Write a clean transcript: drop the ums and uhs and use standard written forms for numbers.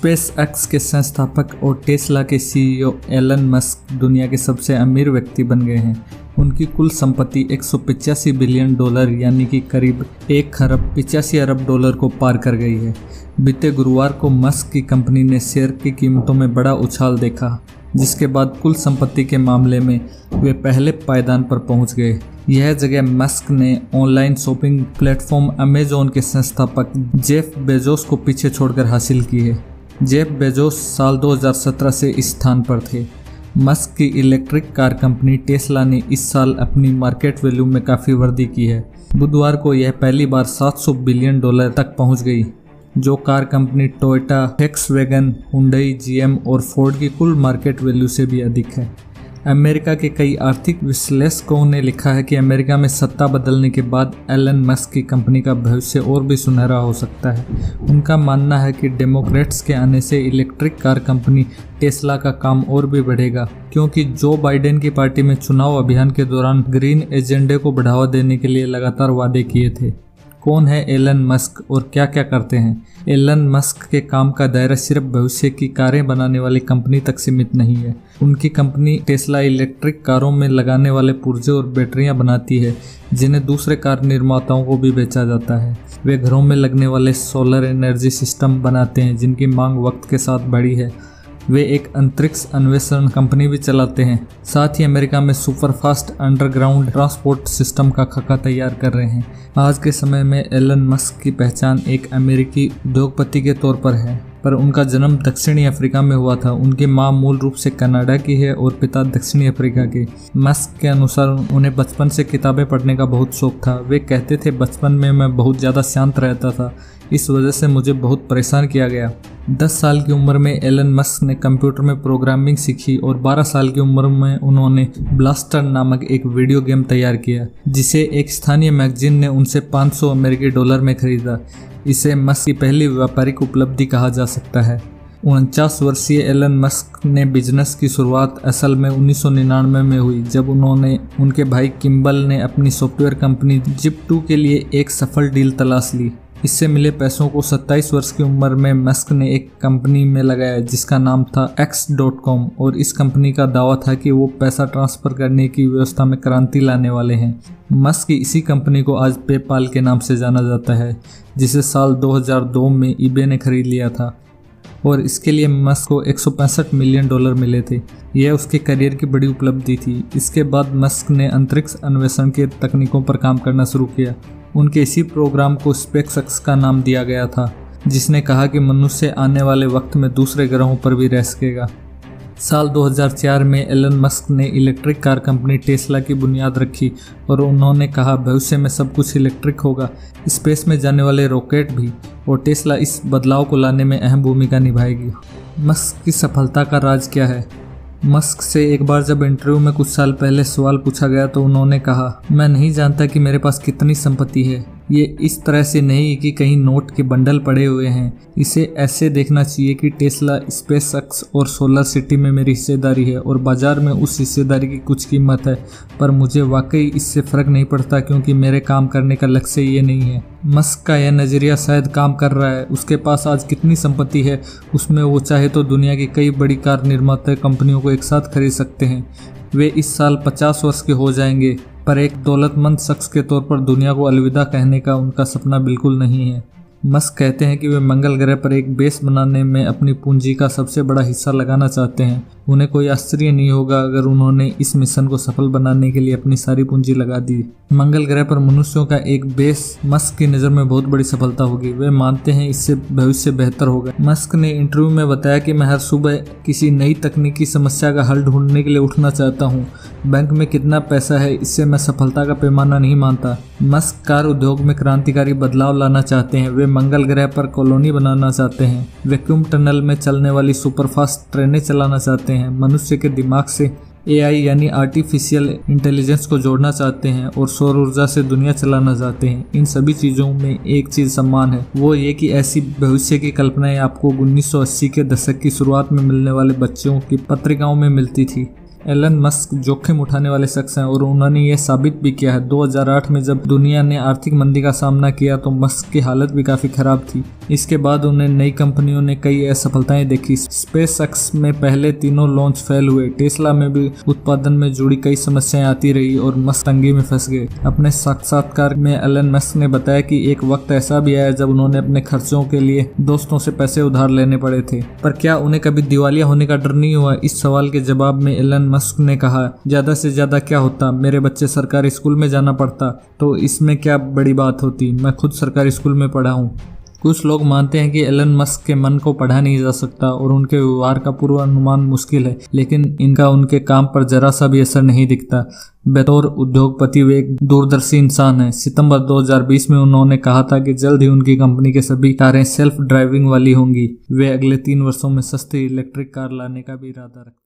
Space x के संस्थापक और टेस्ला के सीईओ एलन मस्क दुनिया के सबसे अमीर व्यक्ति बन गए हैं। उनकी कुल संपत्ति 185 बिलियन डॉलर यानी कि करीब 1 खरब 85 अरब डॉलर को पार कर गई है। बीते गुरुवार को मस्क की कंपनी ने शेयर की कीमतों में बड़ा उछाल देखा, जिसके बाद कुल संपत्ति के मामले में वे पहले पायदान पर पहुंच गए। यह जगह मस्क ने ऑनलाइन शॉपिंग प्लेटफॉर्म अमेजॉन के संस्थापक जेफ बेजोस को पीछे छोड़कर हासिल की है। जेफ बेजोस साल 2017 से इस स्थान पर थे। मस्क की इलेक्ट्रिक कार कंपनी टेस्ला ने इस साल अपनी मार्केट वैल्यू में काफ़ी वृद्धि की है। बुधवार को यह पहली बार 700 बिलियन डॉलर तक पहुंच गई, जो car company Toyota, wagon, Hyundai, GM और फोर्ड की कुल मार्केट वैल्यू से भी अधिक है। अमेरिका के कई आर्थिक विश्लेषकों ने लिखा है कि अमेरिका में सत्ता बदलने के बाद एलन मस्क की कंपनी का भविष्य और भी सुनहरा हो सकता है। उनका मानना है कि डेमोक्रेट्स के आने से इलेक्ट्रिक कार कंपनी टेस्ला का काम और भी बढ़ेगा, क्योंकि जो बाइडेन की पार्टी में चुनाव अभियान के दौरान ग्रीन एजेंडे को बढ़ावा देने के लिए लगातार वादे किए थे। कौन है एलन मस्क और क्या क्या करते हैं? एलन मस्क के काम का दायरा सिर्फ भविष्य की कारें बनाने वाली कंपनी तक सीमित नहीं है। उनकी कंपनी टेस्ला इलेक्ट्रिक कारों में लगाने वाले पुर्जे और बैटरियां बनाती है, जिन्हें दूसरे कार निर्माताओं को भी बेचा जाता है। वे घरों में लगने वाले सोलर एनर्जी सिस्टम बनाते हैं, जिनकी मांग वक्त के साथ बढ़ी है। वे एक अंतरिक्ष अन्वेषण कंपनी भी चलाते हैं। साथ ही अमेरिका में सुपरफास्ट अंडरग्राउंड ट्रांसपोर्ट सिस्टम का खाका तैयार कर रहे हैं। आज के समय में एलन मस्क की पहचान एक अमेरिकी उद्योगपति के तौर पर है, पर उनका जन्म दक्षिणी अफ्रीका में हुआ था। उनकी मां मूल रूप से कनाडा की है और पिता दक्षिणी अफ्रीका के। मस्क के अनुसार उन्हें बचपन से किताबें पढ़ने का बहुत शौक था। वे कहते थे, बचपन में मैं बहुत ज़्यादा शांत रहता था, इस वजह से मुझे बहुत परेशान किया गया। 10 साल की उम्र में एलन मस्क ने कंप्यूटर में प्रोग्रामिंग सीखी और 12 साल की उम्र में उन्होंने ब्लास्टर नामक एक वीडियो गेम तैयार किया, जिसे एक स्थानीय मैगजीन ने उनसे 500 अमेरिकी डॉलर में खरीदा। इसे मस्क की पहली व्यापारिक उपलब्धि कहा जा सकता है। 49 वर्षीय एलन मस्क ने बिजनेस की शुरुआत असल में 1999 में हुई, जब उनके भाई किम्बल ने अपनी सॉफ्टवेयर कंपनी जिप2 के लिए एक सफल डील तलाश ली। इससे मिले पैसों को 27 वर्ष की उम्र में मस्क ने एक कंपनी में लगाया, जिसका नाम था X.com, और इस कंपनी का दावा था कि वो पैसा ट्रांसफर करने की व्यवस्था में क्रांति लाने वाले हैं। मस्क की इसी कंपनी को आज पेपाल के नाम से जाना जाता है, जिसे साल 2002 में eBay ने खरीद लिया था और इसके लिए मस्क को 165 मिलियन डॉलर मिले थे। यह उसके करियर की बड़ी उपलब्धि थी। इसके बाद मस्क ने अंतरिक्ष अन्वेषण के तकनीकों पर काम करना शुरू किया। उनके इसी प्रोग्राम को स्पेसएक्स का नाम दिया गया था, जिसने कहा कि मनुष्य आने वाले वक्त में दूसरे ग्रहों पर भी रह सकेगा। साल 2004 में एलन मस्क ने इलेक्ट्रिक कार कंपनी टेस्ला की बुनियाद रखी और उन्होंने कहा, भविष्य में सब कुछ इलेक्ट्रिक होगा, स्पेस में जाने वाले रॉकेट भी, और टेस्ला इस बदलाव को लाने में अहम भूमिका निभाएगी। मस्क की सफलता का राज क्या है? मस्क से एक बार जब इंटरव्यू में कुछ साल पहले सवाल पूछा गया तो उन्होंने कहा, मैं नहीं जानता कि मेरे पास कितनी संपत्ति है। ये इस तरह से नहीं कि कहीं नोट के बंडल पड़े हुए हैं। इसे ऐसे देखना चाहिए कि टेस्ला, स्पेसएक्स और सोलर सिटी में मेरी हिस्सेदारी है और बाजार में उस हिस्सेदारी की कुछ कीमत है, पर मुझे वाकई इससे फ़र्क नहीं पड़ता, क्योंकि मेरे काम करने का लक्ष्य ये नहीं है। मस्क का यह नज़रिया शायद काम कर रहा है। उसके पास आज कितनी संपत्ति है, उसमें वो चाहे तो दुनिया की कई बड़ी कार निर्माता कंपनियों को एक साथ खरीद सकते हैं। वे इस साल 50 वर्ष के हो जाएंगे, पर एक दौलतमंद शख्स के तौर पर दुनिया को अलविदा कहने का उनका सपना बिल्कुल नहीं है। मस्क कहते हैं कि वे मंगल ग्रह पर एक बेस बनाने में अपनी पूंजी का सबसे बड़ा हिस्सा लगाना चाहते हैं। उन्हें कोई आश्चर्य नहीं होगा अगर उन्होंने इस मिशन को सफल बनाने के लिए अपनी सारी पूंजी लगा दी। मंगल ग्रह पर मनुष्यों का एक बेस मस्क की नज़र में बहुत बड़ी सफलता होगी। वे मानते हैं इससे भविष्य बेहतर होगा। मस्क ने इंटरव्यू में बताया कि मैं हर सुबह किसी नई तकनीकी समस्या का हल ढूंढने के लिए उठना चाहता हूँ। बैंक में कितना पैसा है, इससे मैं सफलता का पैमाना नहीं मानता। मस्क कार उद्योग में क्रांतिकारी बदलाव लाना चाहते हैं। वे मंगल ग्रह पर कॉलोनी बनाना चाहते हैं, वैक्यूम टनल में चलने वाली सुपरफास्ट ट्रेनें चलाना चाहते हैं, मनुष्य के दिमाग से AI यानी आर्टिफिशियल इंटेलिजेंस को जोड़ना चाहते हैं और सौर ऊर्जा से दुनिया चलाना चाहते हैं। इन सभी चीज़ों में एक चीज़ समान है, वो ये कि ऐसी भविष्य की कल्पनाएं आपको 1980 के दशक की शुरुआत में मिलने वाले बच्चों की पत्रिकाओं में मिलती थी। एलन मस्क जोखिम उठाने वाले शख्स हैं और उन्होंने ये साबित भी किया है। 2008 में जब दुनिया ने आर्थिक मंदी का सामना किया तो मस्क की हालत भी काफ़ी ख़राब थी। इसके बाद उन्हें नई कंपनियों ने कई असफलताएं देखी। स्पेसएक्स में पहले तीनों लॉन्च फेल हुए, टेस्ला में भी उत्पादन में जुड़ी कई समस्याएं आती रही और मस्क तंगी में फंस गए। अपने साक्षात्कार में एलन मस्क ने बताया कि एक वक्त ऐसा भी आया जब उन्होंने अपने खर्चों के लिए दोस्तों से पैसे उधार लेने पड़े थे। पर क्या उन्हें कभी दिवालिया होने का डर नहीं हुआ? इस सवाल के जवाब में एलन मस्क ने कहा, ज़्यादा से ज़्यादा क्या होता, मेरे बच्चे सरकारी स्कूल में जाना पड़ता तो इसमें क्या बड़ी बात होती, मैं खुद सरकारी स्कूल में पढ़ा हूँ। कुछ लोग मानते हैं कि एलन मस्क के मन को पढ़ा नहीं जा सकता और उनके व्यवहार का पूर्वानुमान मुश्किल है, लेकिन इनका उनके काम पर जरा सा भी असर नहीं दिखता। बतौर उद्योगपति वे एक दूरदर्शी इंसान हैं। सितंबर 2020 में उन्होंने कहा था कि जल्द ही उनकी कंपनी के सभी कारें सेल्फ ड्राइविंग वाली होंगी। वे अगले 3 वर्षों में सस्ती इलेक्ट्रिक कार लाने का भी इरादा रखते हैं।